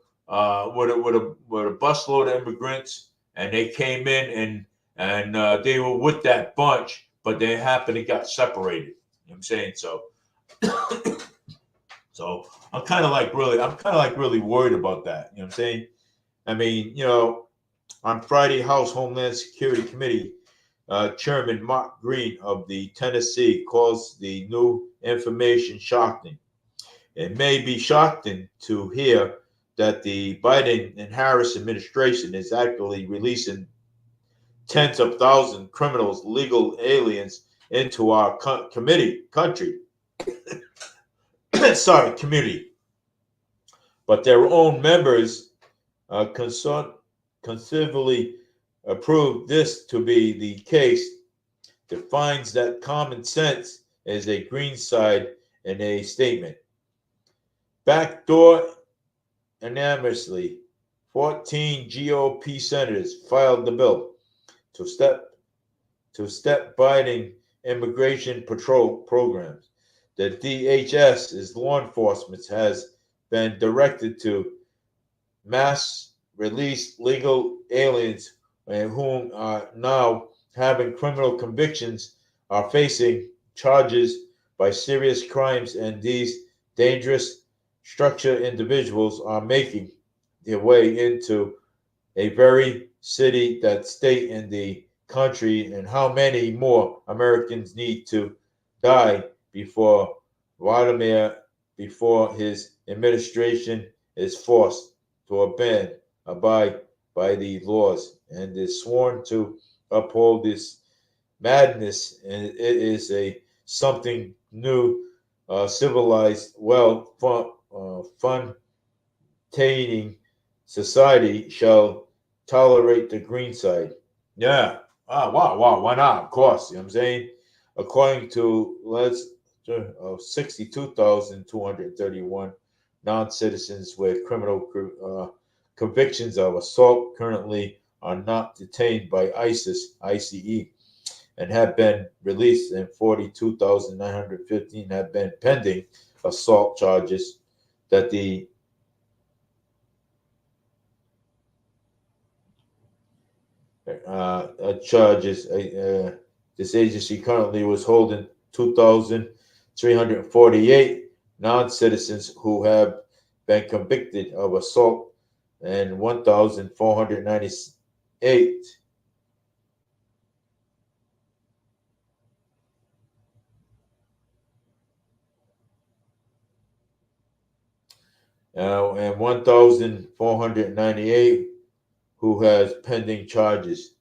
A: with a busload of immigrants, and they came in and they were with that bunch, but they happened to got separated. You know what I'm saying? So I'm kind of like really worried about that. You know what I'm saying? I mean, on Friday, House Homeland Security Committee Chairman Mark Green of the Tennessee calls the new information shocking. It may be shocking to hear that the Biden and Harris administration is actually releasing tens of thousands of criminals, legal aliens into our country. Sorry, community. But their own members conservatively approved this to be the case, defines that common sense is a green side in a statement. Backdoor unanimously, 14 GOP senators filed the bill to step Biden immigration patrol programs. The DHS, law enforcement, has been directed to mass release legal aliens whom are now having criminal convictions are facing charges by serious crimes, and these dangerous structured individuals are making their way into a very city that state in the country, and how many more Americans need to die before Vladimir, before his administration is forced to abide by the laws and is sworn to uphold this madness. And it is a something new, civilized, fun-taining society shall tolerate the green side. Yeah. Wow. Why not? Of course. You know what I'm saying? According to 62,231 non-citizens with criminal convictions of assault currently are not detained by ICE, and have been released, and 42,915 have been pending assault charges that the charges. This agency currently was holding 2,348 non-citizens who have been convicted of assault, and 1,498 and 1,498 who has pending charges.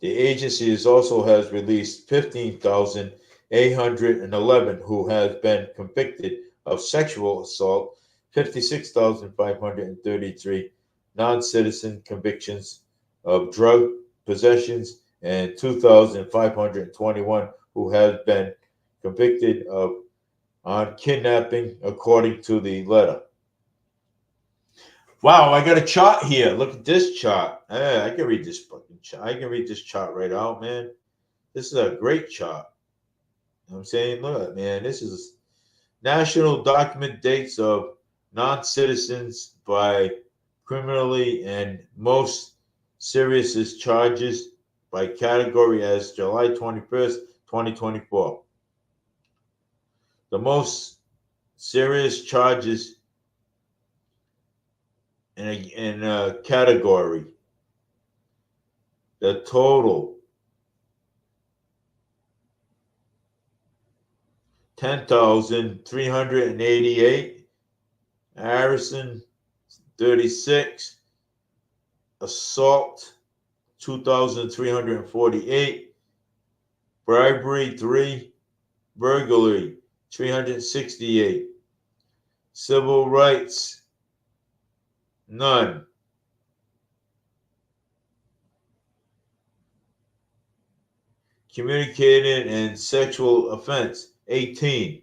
A: The agency also has released 15,811 who have been convicted of sexual assault, 56,533 non-citizen convictions of drug possessions and 2,521 who have been convicted of on kidnapping, according to the letter. Wow, I got a chart here. Look at this chart. I can read this fucking chart. I can read this chart right out, man. This is a great chart. You know what I'm saying? Look, man, this is national document dates of non-citizens by criminally and most serious charges by category as July 21st, 2024. The most serious charges in a category, the total 10,388, arson 36, assault 2,348, bribery 3, burglary 368, civil rights none, communicating and sexual offense 18,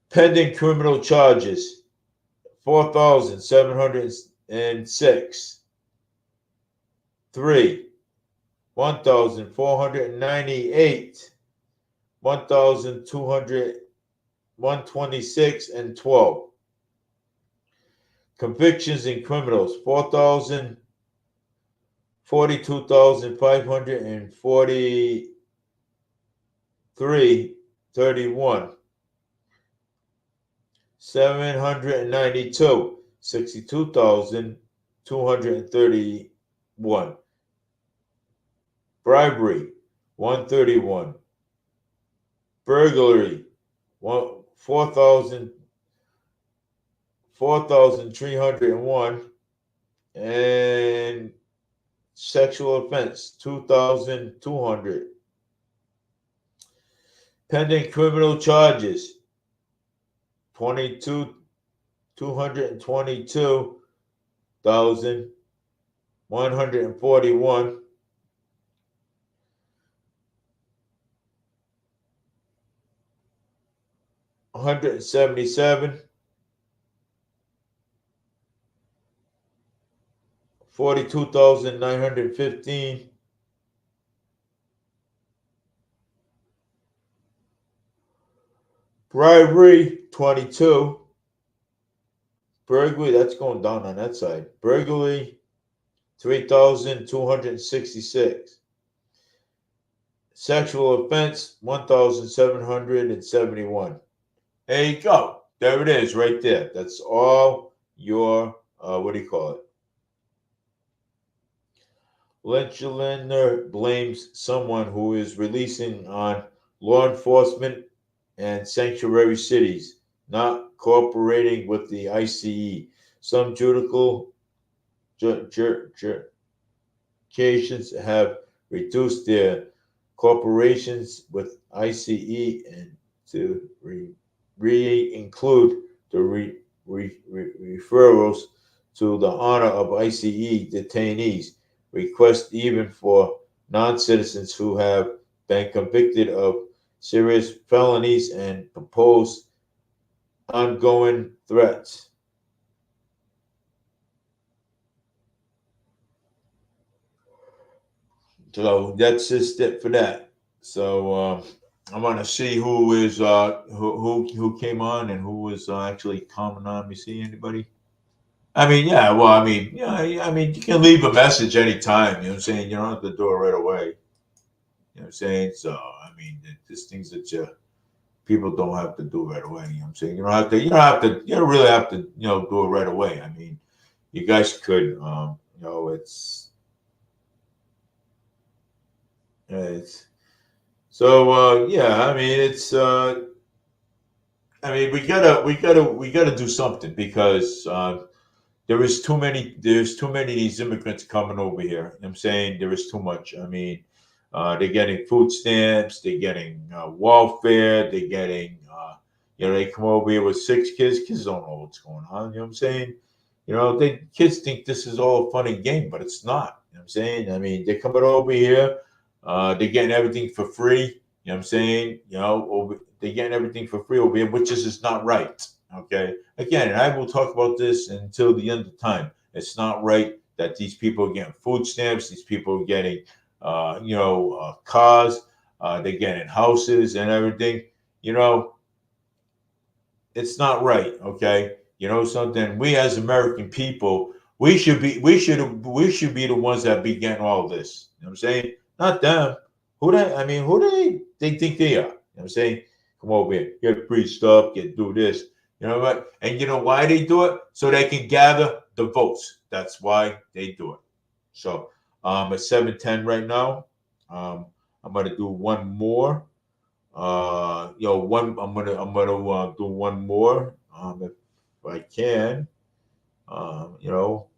A: pending criminal charges 4,706, 3, 1,498, 1,200, 126, and 12. Convictions in criminals 42,543, 31. 792, 62,231. Bribery 131. Burglary 4,301, and sexual offense 2,200. Pending criminal charges 222,141. 177, 42,915, bribery 22, burglary, that's going down on that side, burglary 3,266, sexual offense 1,771. There you go. There it is right there. That's all your, what do you call it? Lechelander blames someone who is releasing on law enforcement and sanctuary cities not cooperating with the ICE. Some judicial jurisdictions have reduced their cooperations with ICE and to re-include the referrals to the honor of ICE detainees, request even for non-citizens who have been convicted of serious felonies and propose ongoing threats. So that's just it for that. So I want to see who is who came on and who was actually coming on. You see anybody? I mean, yeah. Well, I mean, yeah. I mean, you can leave a message anytime. You know what I'm saying? You don't have to do it right away. You know what I'm saying? So I mean, there's things that people don't have to do right away. You know what I'm saying? You don't have to. You don't have to. You don't really have to. Do it right away. I mean, you guys could. It's so yeah. I mean, it's. I mean, we gotta do something because there's too many of these immigrants coming over here. You know what I'm saying there is too much. I mean, they're getting food stamps, they're getting welfare, they're getting they come over here with 6 kids. Kids don't know what's going on. You know what I'm saying? The kids think this is all a funny game, but it's not. You know what I'm saying? I mean, they're coming over here, they're getting everything for free. You know what I'm saying? They're getting everything for free over here, which is not right. Okay. Again, and I will talk about this until the end of time. It's not right that these people are getting food stamps. These people are getting, cars. They're getting houses and everything. You know, it's not right. Okay. Something, we as American people, we should be the ones that be getting all this. You know what I'm saying? Not them. Who do they think they are? You know what I'm saying? Come over here, get free stuff, do this. You know what? And you know why they do it? So they can gather the votes. That's why they do it. So it's 7:10 right now. I'm gonna do one more. I'm gonna do one more, if I can. Um, you know,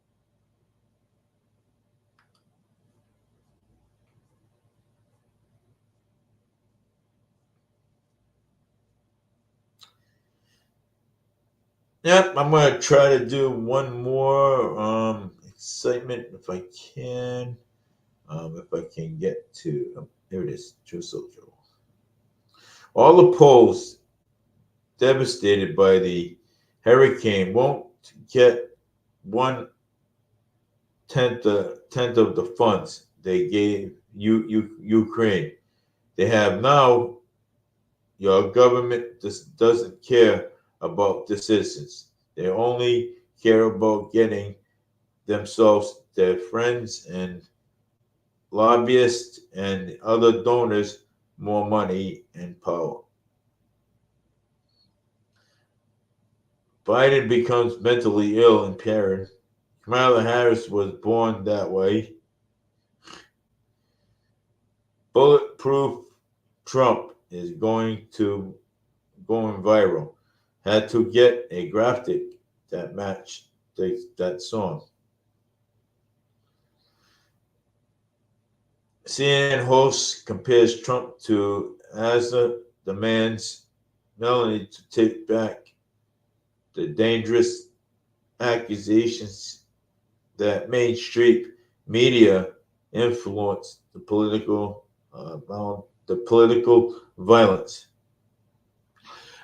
A: yep. I'm gonna try to do one more excitement if I can. If I can get to, there it is. True Sojo. All the polls devastated by the hurricane won't get 1/10 of the funds they gave Ukraine. They have now. Your government just doesn't care about the citizens. They only care about getting themselves, their friends, and lobbyists and other donors more money and power. Biden becomes mentally ill and impaired. Kamala Harris was born that way. Bulletproof Trump is going viral. Had to get a graphic that matched that song. CNN host compares Trump to Asa, demands Melanie to take back the dangerous accusations that mainstream media influence the political violence.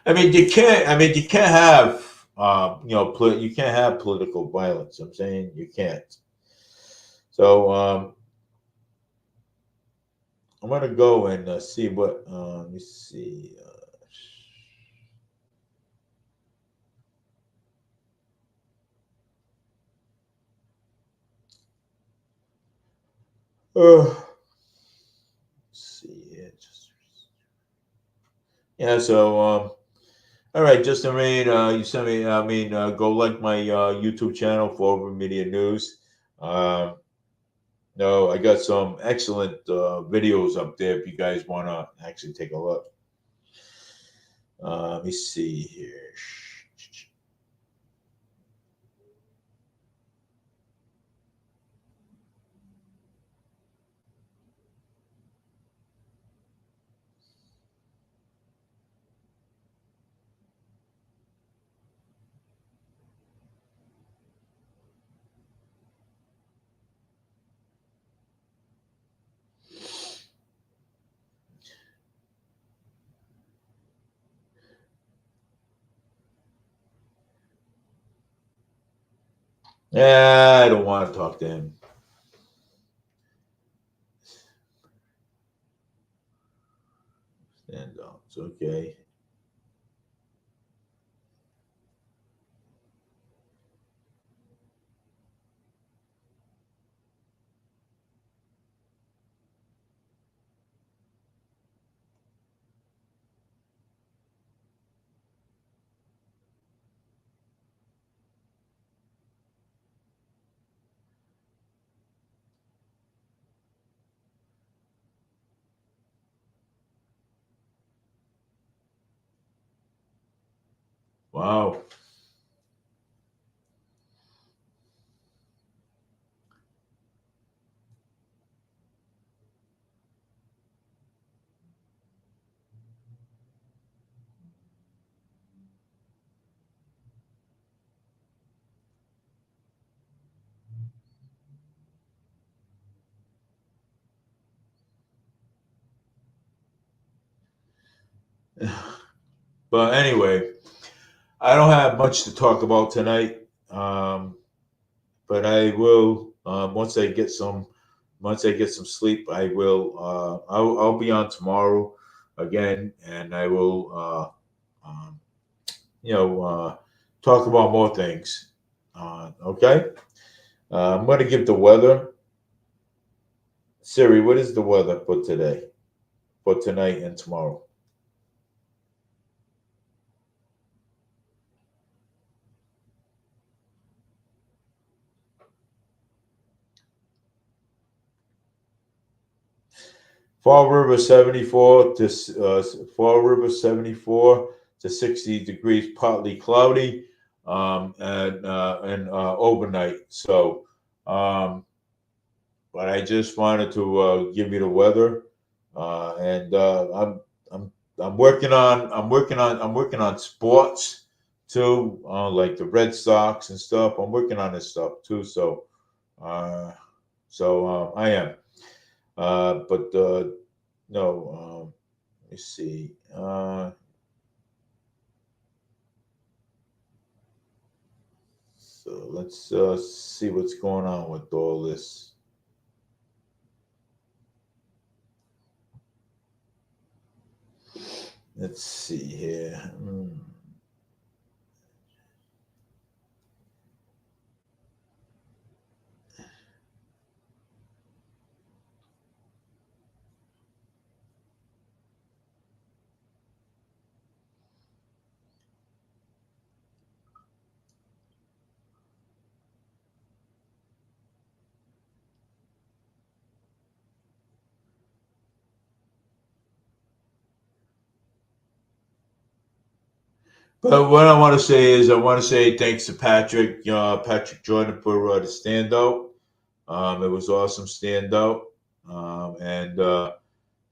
A: You can't have you can't have political violence. I'm saying you can't. So I'm gonna go and see what. Let me see. Let's see here. Yeah. So all right, Justin Rain, you sent me. Go like my YouTube channel for Over Media News. Um, no, I got some excellent videos up there. If you guys want to actually take a look. Let me see here. Yeah, I don't want to talk to him. Stand up. It's okay. Wow. But anyway, I don't have much to talk about tonight. But I will once I get some sleep. I will. I'll be on tomorrow again, and I will. Um, you know, talk about more things. Okay. I'm going to give the weather. Siri, what is the weather for today, for tonight and tomorrow? Fall River 74 to Fall River 74 to 60 degrees, partly cloudy, and overnight. So, um, but I just wanted to give you the weather, and I'm working on sports too, like the Red Sox and stuff. I'm working on this stuff too. Uh, I am. But no, let me see. So let's see what's going on with all this. Let's see here. But what I want to say is, I want to say thanks to Patrick Jordan for the standout. It was awesome standout. And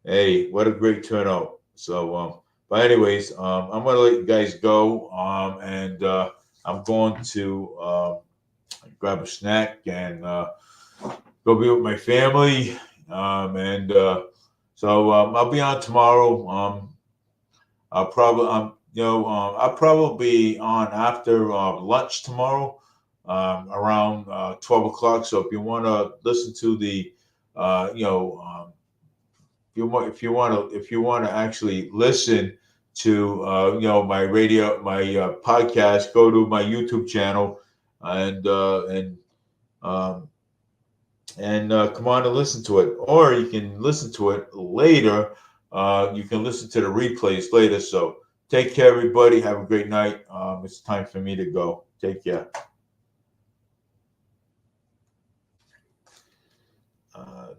A: hey, what a great turnout. But anyways, I'm gonna let you guys go. And I'm going to grab a snack and go be with my family. And I'll be on tomorrow. I'll probably be on after lunch tomorrow, around 12 o'clock. So if you want to listen to the, you know, if you want to actually listen to, my podcast, go to my YouTube channel and um, come on and listen to it, or you can listen to it later. You can listen to the replays later. So take care, everybody. Have a great night. It's time for me to go. Take care. Uh,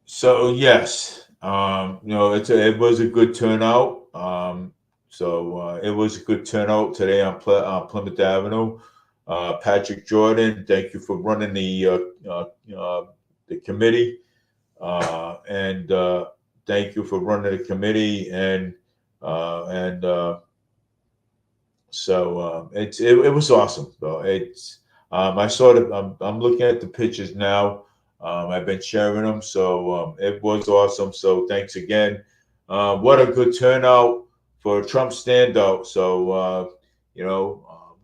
A: so yes, it was a good turnout. It was a good turnout today on Plymouth Avenue. Patrick Jordan, thank you for running the committee, and thank you for running the committee, and it was awesome. So I saw it. I'm looking at the pictures now. I've been sharing them, so it was awesome. So thanks again. What a good turnout for a Trump standout. So you know,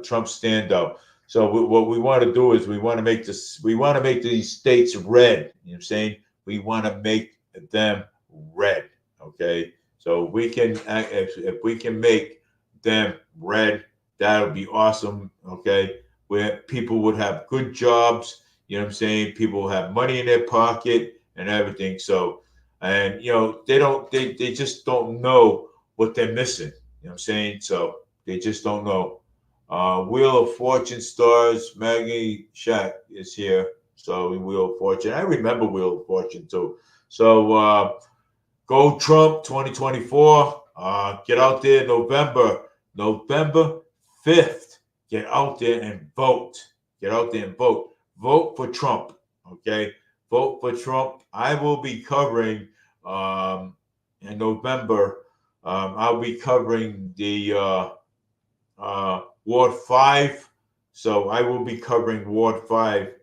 A: Trump standout. So what we want to do is we want to make this. We want to make these states red. You know what I'm saying? We want to make them red. Okay. So we can, if we can make them red, that would be awesome. Okay. Where people would have good jobs. You know what I'm saying? People will have money in their pocket and everything. So, and they just don't know what they're missing. You know what I'm saying? So they just don't know. Wheel of Fortune stars. Maggie Shack is here. So Wheel of Fortune. I remember Wheel of Fortune too. So go Trump 2024. Get out there November 5th. Get out there and vote. Get out there and vote. Vote for Trump. Okay? Vote for Trump. I will be covering in November. I'll be covering the Ward 5. So I will be covering Ward 5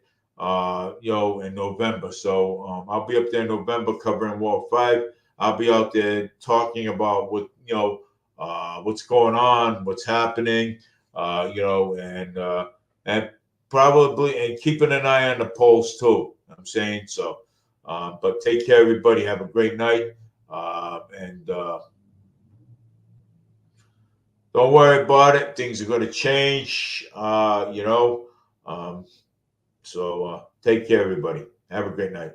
A: in November. So I'll be up there in November covering Ward 5. I'll be out there talking about what's going on, what's happening, and probably and keeping an eye on the polls too. I'm saying so. But take care, everybody. Have a great night, and don't worry about it. Things are going to change. So take care, everybody. Have a great night.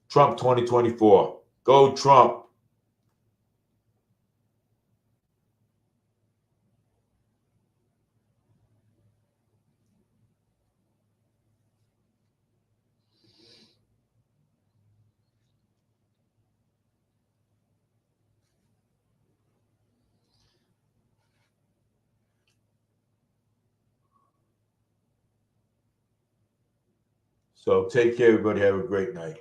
A: Trump 2024. Go Trump. So take care, everybody. Have a great night.